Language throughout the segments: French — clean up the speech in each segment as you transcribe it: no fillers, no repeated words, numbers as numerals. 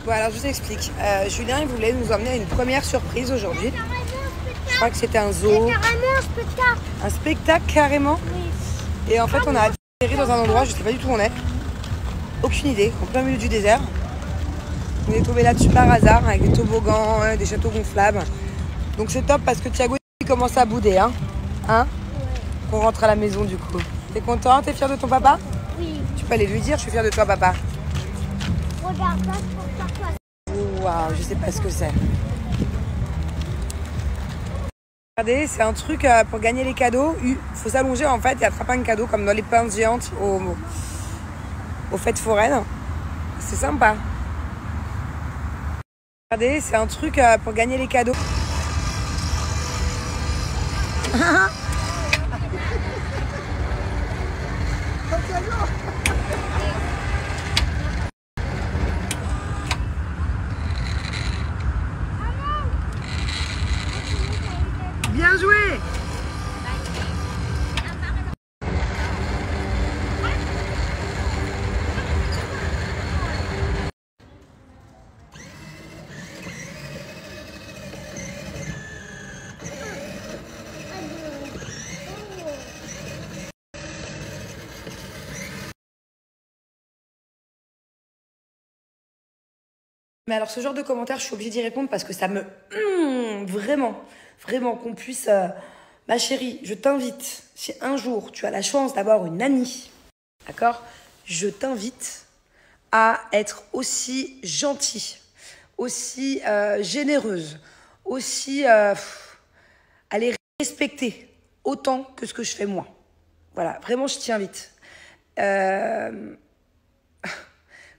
Bon, alors je vous explique. Julien, il voulait nous emmener à une première surprise aujourd'hui. Je crois que c'était un zoo. C'est carrément un spectacle. Un spectacle carrément. Oui. Et en fait, on a atterri dans un endroit, je sais pas du tout où on est. Aucune idée, en plein milieu du désert. On est tombé là-dessus par hasard avec des toboggans, des châteaux gonflables. Donc c'est top parce que Thiago il commence à bouder. Hein Ouais. Qu'on rentre à la maison du coup. T'es content? T'es fier de ton papa? Oui. Tu peux aller lui dire, je suis fière de toi papa. Regarde ça pour faire quoi? Waouh, je sais pas ce que c'est. Regardez, c'est un truc pour gagner les cadeaux. Il faut s'allonger en fait et attraper un cadeau comme dans les pinces géantes aux fêtes foraines. C'est sympa. Regardez, c'est un truc pour gagner les cadeaux. Bien joué! Mais alors ce genre de commentaires, je suis obligée d'y répondre parce que ça me... vraiment qu'on puisse... Ma chérie, je t'invite, si un jour tu as la chance d'avoir une nanny, d'accord? Je t'invite à être aussi gentille, aussi généreuse, aussi à les respecter autant que ce que je fais moi. Voilà, vraiment je t'y invite.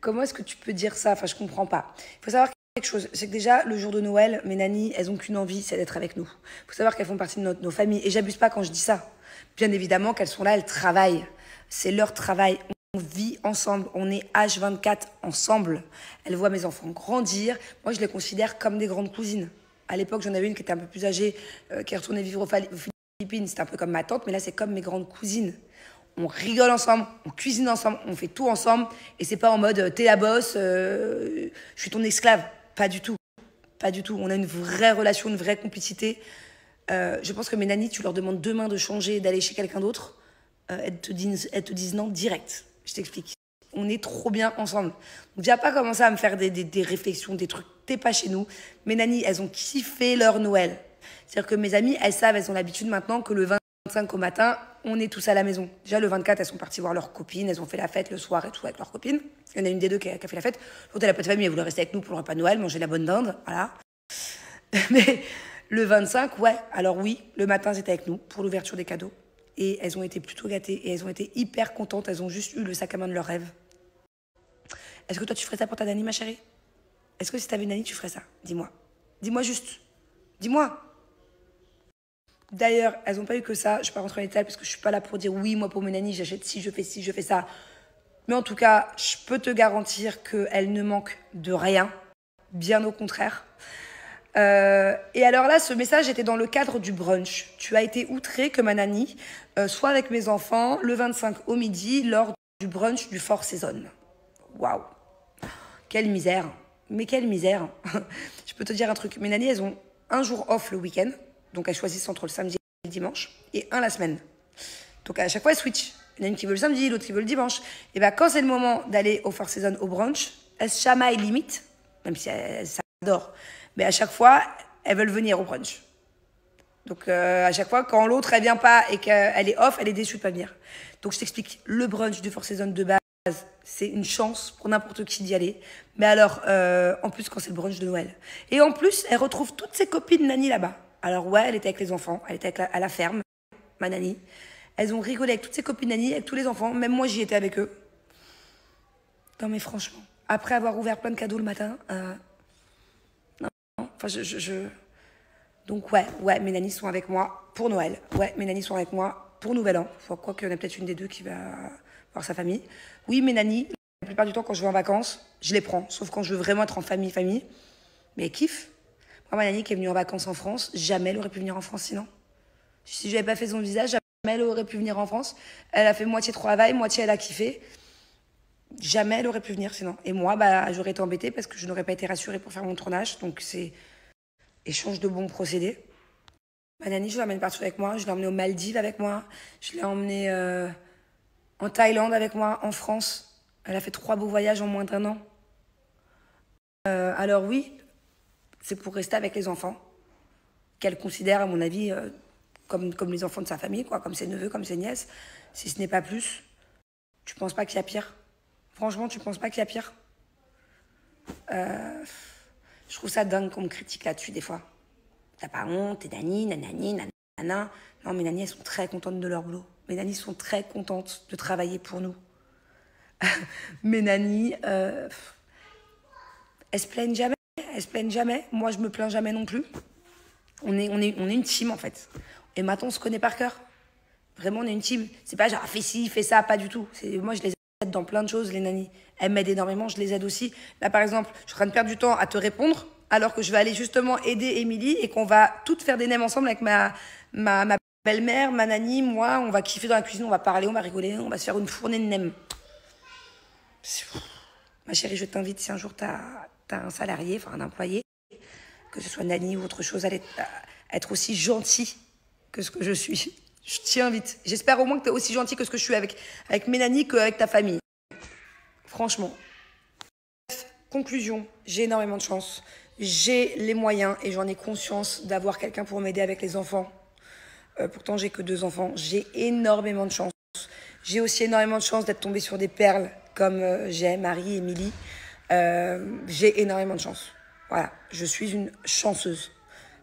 Comment est-ce que tu peux dire ça? Enfin, je comprends pas. Il faut savoir quelque chose, c'est que déjà, le jour de Noël, mes nannies, elles ont qu'une envie, c'est d'être avec nous. Il faut savoir qu'elles font partie de nos familles. Et j'abuse pas quand je dis ça. Bien évidemment qu'elles sont là, elles travaillent. C'est leur travail. On vit ensemble. On est H24 ensemble. Elles voient mes enfants grandir. Moi, je les considère comme des grandes cousines. À l'époque, j'en avais une qui était un peu plus âgée, qui est retournée vivre aux Philippines. C'était un peu comme ma tante, mais là, c'est comme mes grandes cousines. On rigole ensemble, on cuisine ensemble, on fait tout ensemble. Et c'est pas en mode t'es la bosse, je suis ton esclave. Pas du tout. Pas du tout. On a une vraie relation, une vraie complicité. Je pense que mes nannies, tu leur demandes demain de changer et d'aller chez quelqu'un d'autre. Elles te disent non direct. Je t'explique. On est trop bien ensemble. Donc viens pas commencer à me faire des réflexions, des trucs. T'es pas chez nous. Mes nannies, elles ont kiffé leur Noël. C'est-à-dire que mes amies, elles savent, elles ont l'habitude maintenant que le 25 au matin, on est tous à la maison. Déjà, le 24, elles sont parties voir leurs copines. Elles ont fait la fête le soir et tout avec leurs copines. Il y en a une des deux qui a fait la fête. L'autre, elle n'a pas de famille. Elle voulait rester avec nous pour le repas de Noël, manger la bonne dinde. Voilà. Mais le 25, ouais. Alors oui, le matin, elles étaient avec nous pour l'ouverture des cadeaux. Et elles ont été plutôt gâtées. Et elles ont été hyper contentes. Elles ont juste eu le sac à main de leur rêve. Est-ce que toi, tu ferais ça pour ta nanny, ma chérie? Est-ce que si t'avais une nanny, tu ferais ça? Dis-moi. Dis-moi juste. Dis-moi. D'ailleurs, elles n'ont pas eu que ça. Je ne vais pas rentrer en détail parce que je ne suis pas là pour dire oui, moi pour mes nannies, j'achète ci, je fais ça. Mais en tout cas, je peux te garantir qu'elles ne manquent de rien. Bien au contraire. Et alors là, ce message était dans le cadre du brunch. Tu as été outré que ma nanny soit avec mes enfants le 25 au midi lors du brunch du Four Seasons. Waouh. Quelle misère. Mais quelle misère. Je peux te dire un truc. Mes nannies, elles ont un jour off le week-end. Donc, elles choisissent entre le samedi et le dimanche. Et un la semaine. Donc, à chaque fois, elles switchent. Il y en a une qui veut le samedi, l'autre qui veut le dimanche. Et bien, quand c'est le moment d'aller au Four Seasons au brunch, elles se chamaillent limite. Même si elles s'adorent. Mais à chaque fois, elles veulent venir au brunch. Donc, à chaque fois, quand l'autre, elle vient pas et qu'elle est off, elle est déçue de pas venir. Donc, je t'explique. Le brunch du Four Seasons de base, c'est une chance pour n'importe qui d'y aller. Mais alors, en plus, quand c'est le brunch de Noël. Et en plus, elle retrouve toutes ses copines nannies là-bas. Alors ouais, elle était avec les enfants, elle était à la ferme, ma nanny. Elles ont rigolé avec toutes ses copines nannies, avec tous les enfants. Même moi, j'y étais avec eux. Non mais franchement, après avoir ouvert plein de cadeaux le matin, non, enfin Donc ouais, mes nannies sont avec moi pour Noël. Ouais, mes nannies sont avec moi pour Nouvel An. Enfin, quoi qu'il y en a peut-être une des deux qui va voir sa famille. Oui, mes nannies, la plupart du temps, quand je vais en vacances, je les prends. Sauf quand je veux vraiment être en famille. Mais elles kiffent. Moi, ma nanny qui est venue en vacances en France, jamais elle aurait pu venir en France sinon. Si je n'avais pas fait son visage, jamais elle aurait pu venir en France. Elle a fait moitié travail, moitié elle a kiffé. Jamais elle aurait pu venir sinon. Et moi, bah, j'aurais été embêtée parce que je n'aurais pas été rassurée pour faire mon tournage. Donc c'est échange de bons procédés. Ma nanny, je l'emmène partout avec moi. Je l'ai emmenée aux Maldives avec moi. Je l'ai emmenée en Thaïlande avec moi, en France. Elle a fait 3 beaux voyages en moins d'1 an. Alors oui, c'est pour rester avec les enfants, qu'elle considère, à mon avis, comme les enfants de sa famille, quoi, comme ses neveux, comme ses nièces, si ce n'est pas plus. Tu penses pas qu'il y a pire? Franchement, tu penses pas qu'il y a pire? Je trouve ça dingue qu'on me critique là-dessus, des fois. T'as pas honte, t'es nanny, nanani, nanana. Non, mes nannies, elles sont très contentes de leur boulot. Mes nannies sont très contentes de travailler pour nous. Mes nannies, elles se plaignent jamais. Elles se plaignent jamais. Moi, je me plains jamais non plus. On est une team, en fait. Et maintenant, on se connaît par cœur. Vraiment, on est une team. C'est pas genre, fais ci, fais ça, pas du tout. Moi, je les aide dans plein de choses, les nannies. Elles m'aident énormément, je les aide aussi. Là, par exemple, je suis en train de perdre du temps à te répondre, alors que je vais aller justement aider Émilie et qu'on va toutes faire des nems ensemble avec ma belle-mère, ma nanny, moi. On va kiffer dans la cuisine, on va parler, on va rigoler, on va se faire une fournée de nems. Ma chérie, je t'invite, si un jour t'as un salarié, enfin un employé, que ce soit nanny ou autre chose, à être aussi gentil que ce que je suis. Je t'y invite. J'espère au moins que tu es aussi gentil que ce que je suis avec mes nannies qu'avec ta famille. Franchement. Conclusion, j'ai énormément de chance. J'ai les moyens et j'en ai conscience d'avoir quelqu'un pour m'aider avec les enfants. Pourtant, j'ai que 2 enfants. J'ai énormément de chance. J'ai aussi énormément de chance d'être tombée sur des perles comme j'ai, Marie, Émilie. J'ai énormément de chance. Voilà, je suis une chanceuse.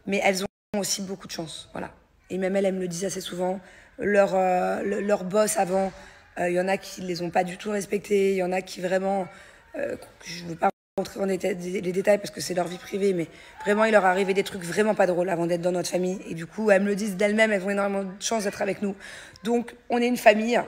Mais elles ont aussi beaucoup de chance. Voilà. Et même elles me le disent assez souvent. Leur boss avant, il y en a qui ne les ont pas du tout respectés. Il y en a qui vraiment... je ne veux pas rentrer dans les détails parce que c'est leur vie privée, mais vraiment, il leur est arrivé des trucs vraiment pas drôles avant d'être dans notre famille. Et du coup, elles me le disent d'elles-mêmes, elles ont énormément de chance d'être avec nous. Donc, on est une famille.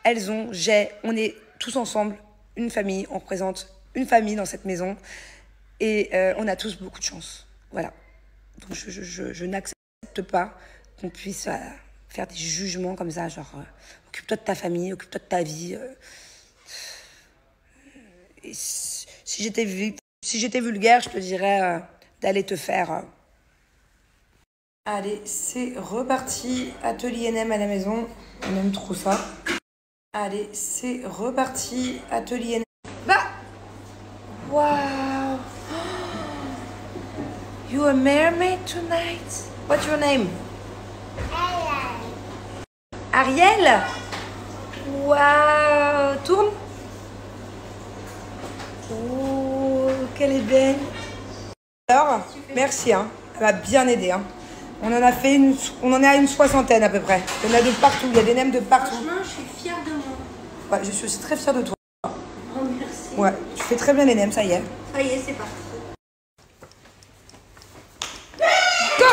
On est tous ensemble, une famille. On représente une famille dans cette maison. Et on a tous beaucoup de chance. Voilà. Donc, je n'accepte pas qu'on puisse faire des jugements comme ça, genre occupe-toi de ta famille, occupe-toi de ta vie. Et si j'étais vulgaire, je te dirais d'aller te faire. Allez, c'est reparti. Atelier NM à la maison. On aime trop ça. Allez, c'est reparti. Atelier NM. Bah! Wow! You a mermaid tonight? What's your name? Ariel? Waouh! Tourne! Oh, qu'elle est belle! Alors, merci, hein. Elle m'a bien aidé, hein. On en est à une 60aine à peu près. Il y en a de partout, il y a des nems de partout. Franchement, je suis fière de moi. Ouais, je suis aussi très fière de toi. Oh, merci. Ouais, tu fais très bien les nems, ça y est. Ça y est, c'est parti. Go!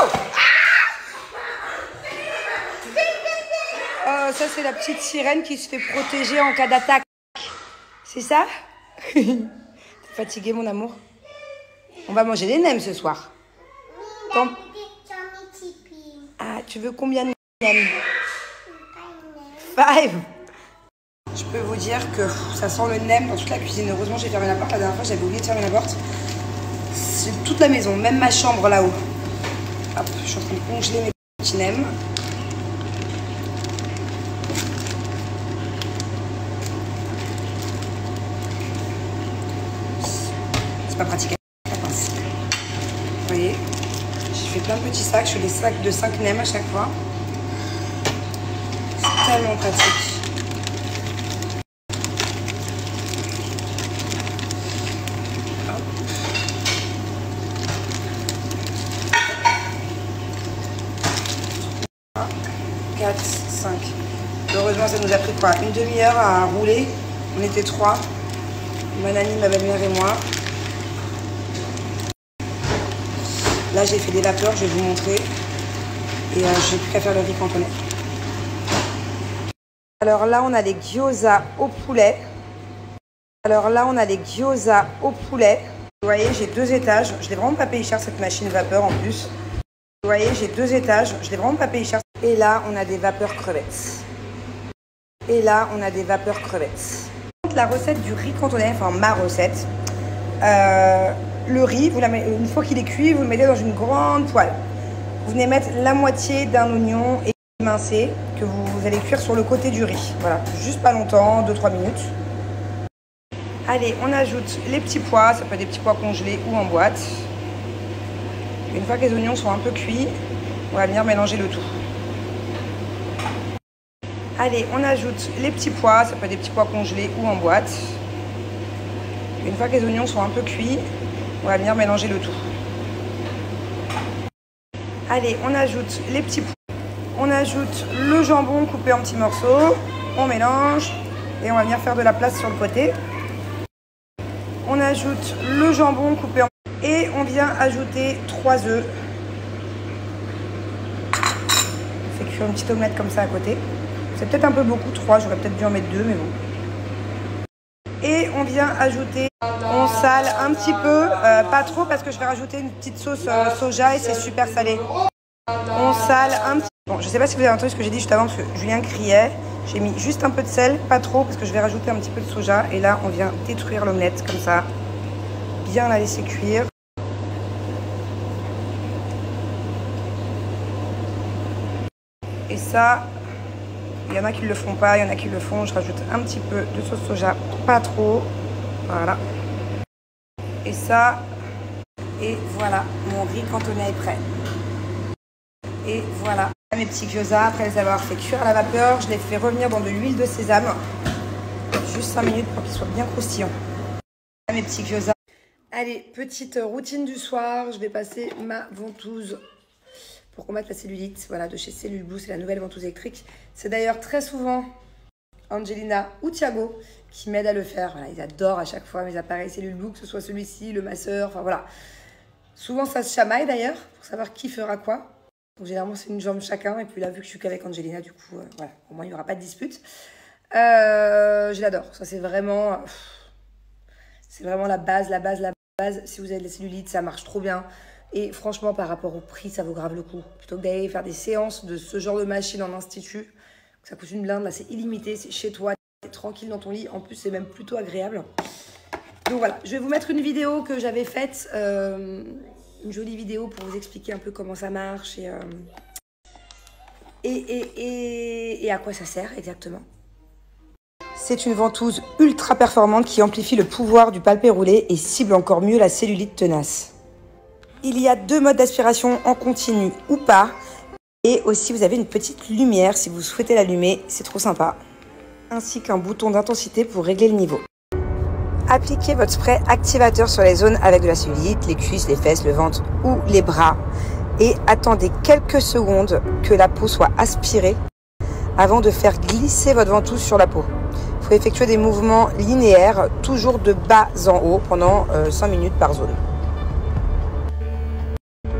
Ça, c'est la petite sirène qui se fait protéger en cas d'attaque. C'est ça? T'es fatiguée, mon amour? On va manger des nems ce soir. Ah, tu veux combien de nems? 5. Je peux vous dire que ça sent le nem dans toute la cuisine. Heureusement, j'ai fermé la porte. La dernière fois, j'avais oublié de fermer la porte. C'est toute la maison, même ma chambre là-haut. Hop, je suis en train de congeler mes petits nems. C'est pas pratique avec la pince. Vous voyez, j'ai fait plein de petits sacs. Je fais des sacs de 5 nems à chaque fois. C'est tellement pratique. Hop. 4, 5. Heureusement, ça nous a pris quoi? Une demi-heure à rouler. On était 3. Ma nanny, ma belle-mère et moi. Là, j'ai fait des vapeurs, je vais vous montrer. Et j'ai plus qu'à faire le riz cantonais. Alors là, on a les gyoza au poulet. Vous voyez, j'ai 2 étages. Je l'ai vraiment pas payé cher, cette machine vapeur en plus. Vous voyez, j'ai 2 étages. Je l'ai vraiment pas payé cher. Et là, on a des vapeurs crevettes. montre la recette du riz cantonais, enfin ma recette. Le riz, une fois qu'il est cuit, vous le mettez dans une grande poêle. Vous venez mettre la moitié d'un oignon émincé que vous allez cuire sur le côté du riz. Voilà, juste pas longtemps, 2-3 minutes. Allez, on ajoute les petits pois, ça peut être des petits pois congelés ou en boîte. Une fois que les oignons sont un peu cuits, on va venir mélanger le tout. Allez, on ajoute les petits pois, ça peut être des petits pois congelés ou en boîte. Une fois que les oignons sont un peu cuits, on va venir mélanger le tout. Allez, on ajoute les petits pois. On ajoute le jambon coupé en petits morceaux. On mélange et on va venir faire de la place sur le côté. On ajoute le jambon coupé en... Et on vient ajouter 3 œufs. On fait cuire une petite omelette comme ça à côté. C'est peut-être un peu beaucoup, 3. J'aurais peut-être dû en mettre 2, mais bon. Et on vient ajouter... On sale un petit peu, pas trop parce que je vais rajouter une petite sauce soja et c'est super salé. On sale un petit peu. Bon, je sais pas si vous avez entendu ce que j'ai dit juste avant parce que Julien criait. J'ai mis juste un peu de sel, pas trop parce que je vais rajouter un petit peu de soja. Et là, on vient détruire l'omelette comme ça. Bien la laisser cuire. Et ça, il y en a qui ne le font pas, il y en a qui le font. Je rajoute un petit peu de sauce soja, pas trop. Voilà. Et ça, et voilà, mon riz cantonais est prêt. Et voilà, mes petits gyoza, après les avoir fait cuire à la vapeur, je les fais revenir dans de l'huile de sésame. Juste 5 minutes pour qu'ils soient bien croustillants. Mes petits gyoza. Allez, petite routine du soir, je vais passer ma ventouse pour combattre la cellulite. Voilà, de chez Cellule Blue, c'est la nouvelle ventouse électrique. C'est d'ailleurs très souvent Angelina ou Thiago qui m'aident à le faire. Voilà, ils adorent à chaque fois mes appareils Cellule Blue, que ce soit celui-ci, le masseur, enfin voilà. Souvent ça se chamaille d'ailleurs pour savoir qui fera quoi. Donc généralement c'est une jambe chacun et puis là vu que je suis qu'avec Angelina, du coup voilà, au moins il n'y aura pas de dispute. Je l'adore, ça c'est vraiment la base. Si vous avez de la cellulite, ça marche trop bien. Et franchement par rapport au prix, ça vaut grave le coup. Plutôt que d'aller faire des séances de ce genre de machine en institut, ça coûte une blinde, là c'est illimité, c'est chez toi, t'es tranquille dans ton lit, en plus c'est même plutôt agréable. Donc voilà, je vais vous mettre une vidéo que j'avais faite, une jolie vidéo pour vous expliquer un peu comment ça marche et à quoi ça sert exactement. C'est une ventouse ultra performante qui amplifie le pouvoir du palpé roulé et cible encore mieux la cellulite tenace. Il y a 2 modes d'aspiration en continu ou pas. Et aussi, vous avez une petite lumière si vous souhaitez l'allumer, c'est trop sympa. Ainsi qu'un bouton d'intensité pour régler le niveau. Appliquez votre spray activateur sur les zones avec de la cellulite, les cuisses, les fesses, le ventre ou les bras. Et attendez quelques secondes que la peau soit aspirée avant de faire glisser votre ventouse sur la peau. Il faut effectuer des mouvements linéaires, toujours de bas en haut, pendant 5 minutes par zone.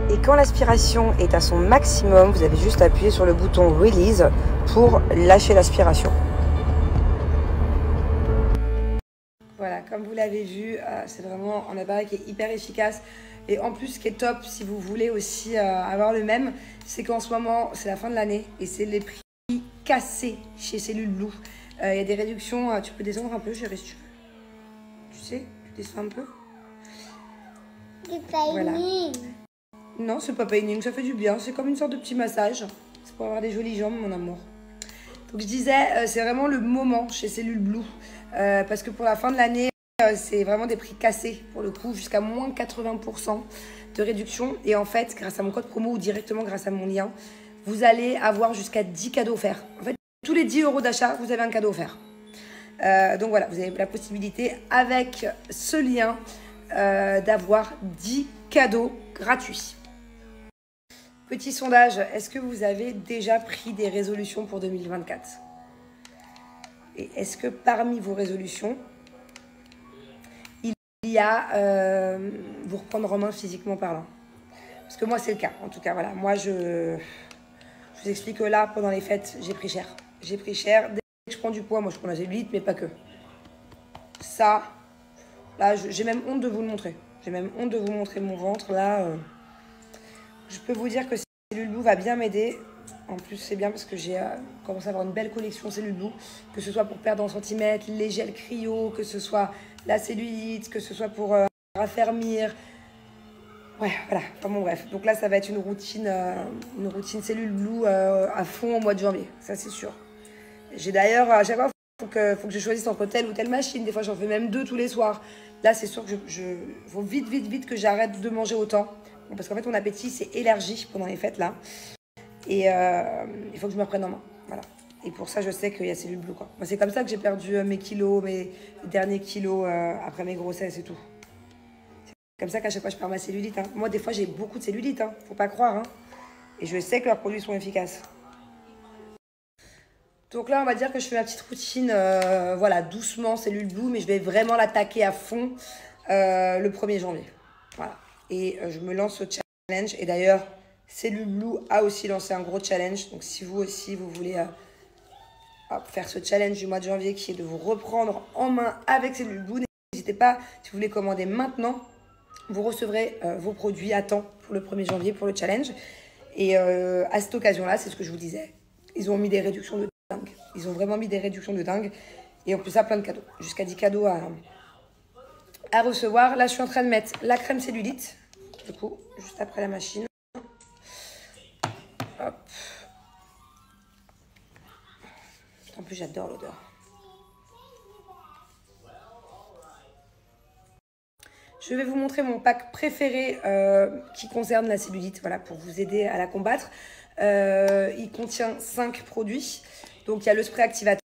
Et quand l'aspiration est à son maximum, vous avez juste à appuyer sur le bouton Release pour lâcher l'aspiration. Voilà, comme vous l'avez vu, c'est vraiment un appareil qui est hyper efficace. Et en plus, ce qui est top, si vous voulez aussi avoir le même, c'est qu'en ce moment, c'est la fin de l'année et c'est les prix cassés chez Cellule Blue. Il y a des réductions, tu peux descendre un peu, chérie, si tu veux. Tu sais, tu descends un peu. Voilà. Non, c'est pas paining, ça fait du bien. C'est comme une sorte de petit massage. C'est pour avoir des jolies jambes, mon amour. Donc je disais, c'est vraiment le moment chez Cellule Blue. Parce que pour la fin de l'année, c'est vraiment des prix cassés pour le coup, jusqu'à moins 80% de réduction. Et en fait, grâce à mon code promo ou directement grâce à mon lien, vous allez avoir jusqu'à 10 cadeaux offerts. En fait, tous les 10 € d'achat, vous avez un cadeau offert. Donc voilà, vous avez la possibilité avec ce lien d'avoir 10 cadeaux gratuits. Petit sondage, est-ce que vous avez déjà pris des résolutions pour 2024? Et est-ce que parmi vos résolutions, il y a vous reprendre en main physiquement parlant? Parce que moi, c'est le cas. En tout cas, voilà. Moi, je vous explique que là, pendant les fêtes, j'ai pris cher. J'ai pris cher. Dès que je prends du poids, moi, je prends la cellulite, mais pas que. Ça, là, j'ai même honte de vous le montrer. J'ai même honte de vous montrer mon ventre. Là, je peux vous dire que Cellule Blue va bien m'aider. En plus, c'est bien parce que j'ai commencé à avoir une belle collection Cellule Blue, que ce soit pour perdre en centimètres, les gels cryo, que ce soit la cellulite, que ce soit pour raffermir. Ouais, voilà. Enfin bon, bref. Donc là, ça va être une routine Cellule Blue à fond au mois de janvier. Ça, c'est sûr. J'ai d'ailleurs, à chaque fois, faut que je choisisse entre telle ou telle machine. Des fois, j'en fais même 2 tous les soirs. Là, c'est sûr que faut vite que j'arrête de manger autant. Bon, parce qu'en fait, mon appétit s'est élargi pendant les fêtes, là. Et il faut que je me reprenne en main. Voilà. Et pour ça, je sais qu'il y a Cellule Blue, quoi. Moi, c'est comme ça que j'ai perdu mes kilos, mes derniers kilos après mes grossesses et tout. C'est comme ça qu'à chaque fois, je perds ma cellulite. Hein. Moi, des fois, j'ai beaucoup de cellulite. Hein. Faut pas croire. Hein. Et je sais que leurs produits sont efficaces. Donc là, on va dire que je fais ma petite routine, voilà, doucement, Cellule Blue, mais je vais vraiment l'attaquer à fond le 1er janvier. Voilà. Et je me lance au challenge. Et d'ailleurs, Cellule Blue a aussi lancé un gros challenge. Donc si vous aussi, vous voulez faire ce challenge du mois de janvier qui est de vous reprendre en main avec Cellule Blue, n'hésitez pas, si vous voulez commander maintenant, vous recevrez vos produits à temps pour le 1er janvier pour le challenge. Et à cette occasion-là, c'est ce que je vous disais, ils ont mis des réductions de dingue. Ils ont vraiment mis des réductions de dingue. Et en plus, ça, plein de cadeaux. Jusqu'à 10 cadeaux à recevoir. Là, je suis en train de mettre la crème cellulite. Du coup, juste après la machine. Hop. En plus, j'adore l'odeur. Je vais vous montrer mon pack préféré qui concerne la cellulite, voilà, pour vous aider à la combattre. Il contient 5 produits. Donc, il y a le spray activateur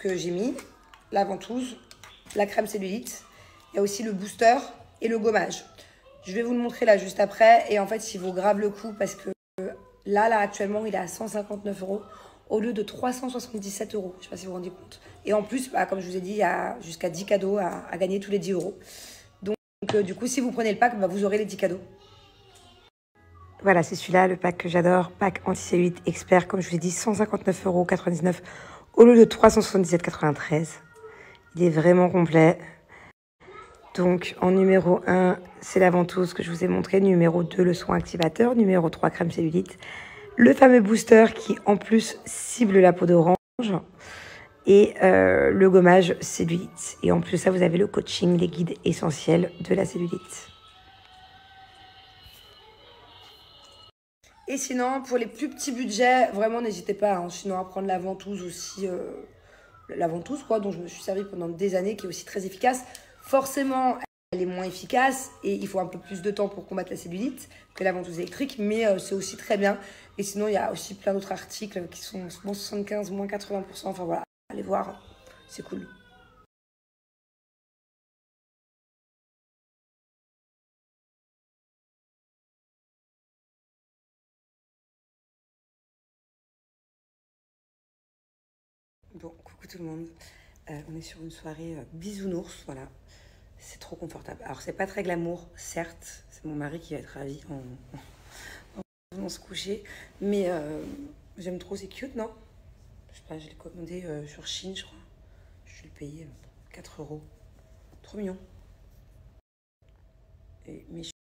que j'ai mis, la ventouse, la crème cellulite. Il y a aussi le booster et le gommage. Je vais vous le montrer là juste après. Et en fait, il vaut grave le coup parce que là actuellement, il est à 159 € au lieu de 377 €. Je ne sais pas si vous vous rendez compte. Et en plus, bah, comme je vous ai dit, il y a jusqu'à 10 cadeaux à gagner tous les 10 €. Donc, du coup, si vous prenez le pack, bah, vous aurez les 10 cadeaux. Voilà, c'est celui-là, le pack que j'adore. Pack anti-cellulite expert, comme je vous ai dit, 159,99 € au lieu de 377,93 €. Il est vraiment complet. Donc, en numéro 1, c'est la ventouse que je vous ai montré. Numéro 2, le soin activateur. Numéro 3, crème cellulite. Le fameux booster qui, en plus, cible la peau d'orange. Et le gommage cellulite. Et en plus de ça, vous avez le coaching, les guides essentiels de la cellulite. Et sinon, pour les plus petits budgets, vraiment, n'hésitez pas. Hein, sinon, à prendre la ventouse aussi. La ventouse, quoi, dont je me suis servie pendant des années, qui est aussi très efficace. Forcément, elle est moins efficace et il faut un peu plus de temps pour combattre la cellulite que la ventouse électrique, mais c'est aussi très bien. Et sinon, il y a aussi plein d'autres articles qui sont moins 75, moins 80%. Enfin voilà, allez voir, c'est cool. Bon, coucou tout le monde. On est sur une soirée bisounours, voilà. C'est trop confortable. Alors, c'est pas très glamour, certes. C'est mon mari qui va être ravi en venant se coucher. Mais j'aime trop, c'est cute, non? Je sais pas, je l'ai commandé sur Chine, je crois. Je l'ai payé 4 €. Trop mignon. Et mes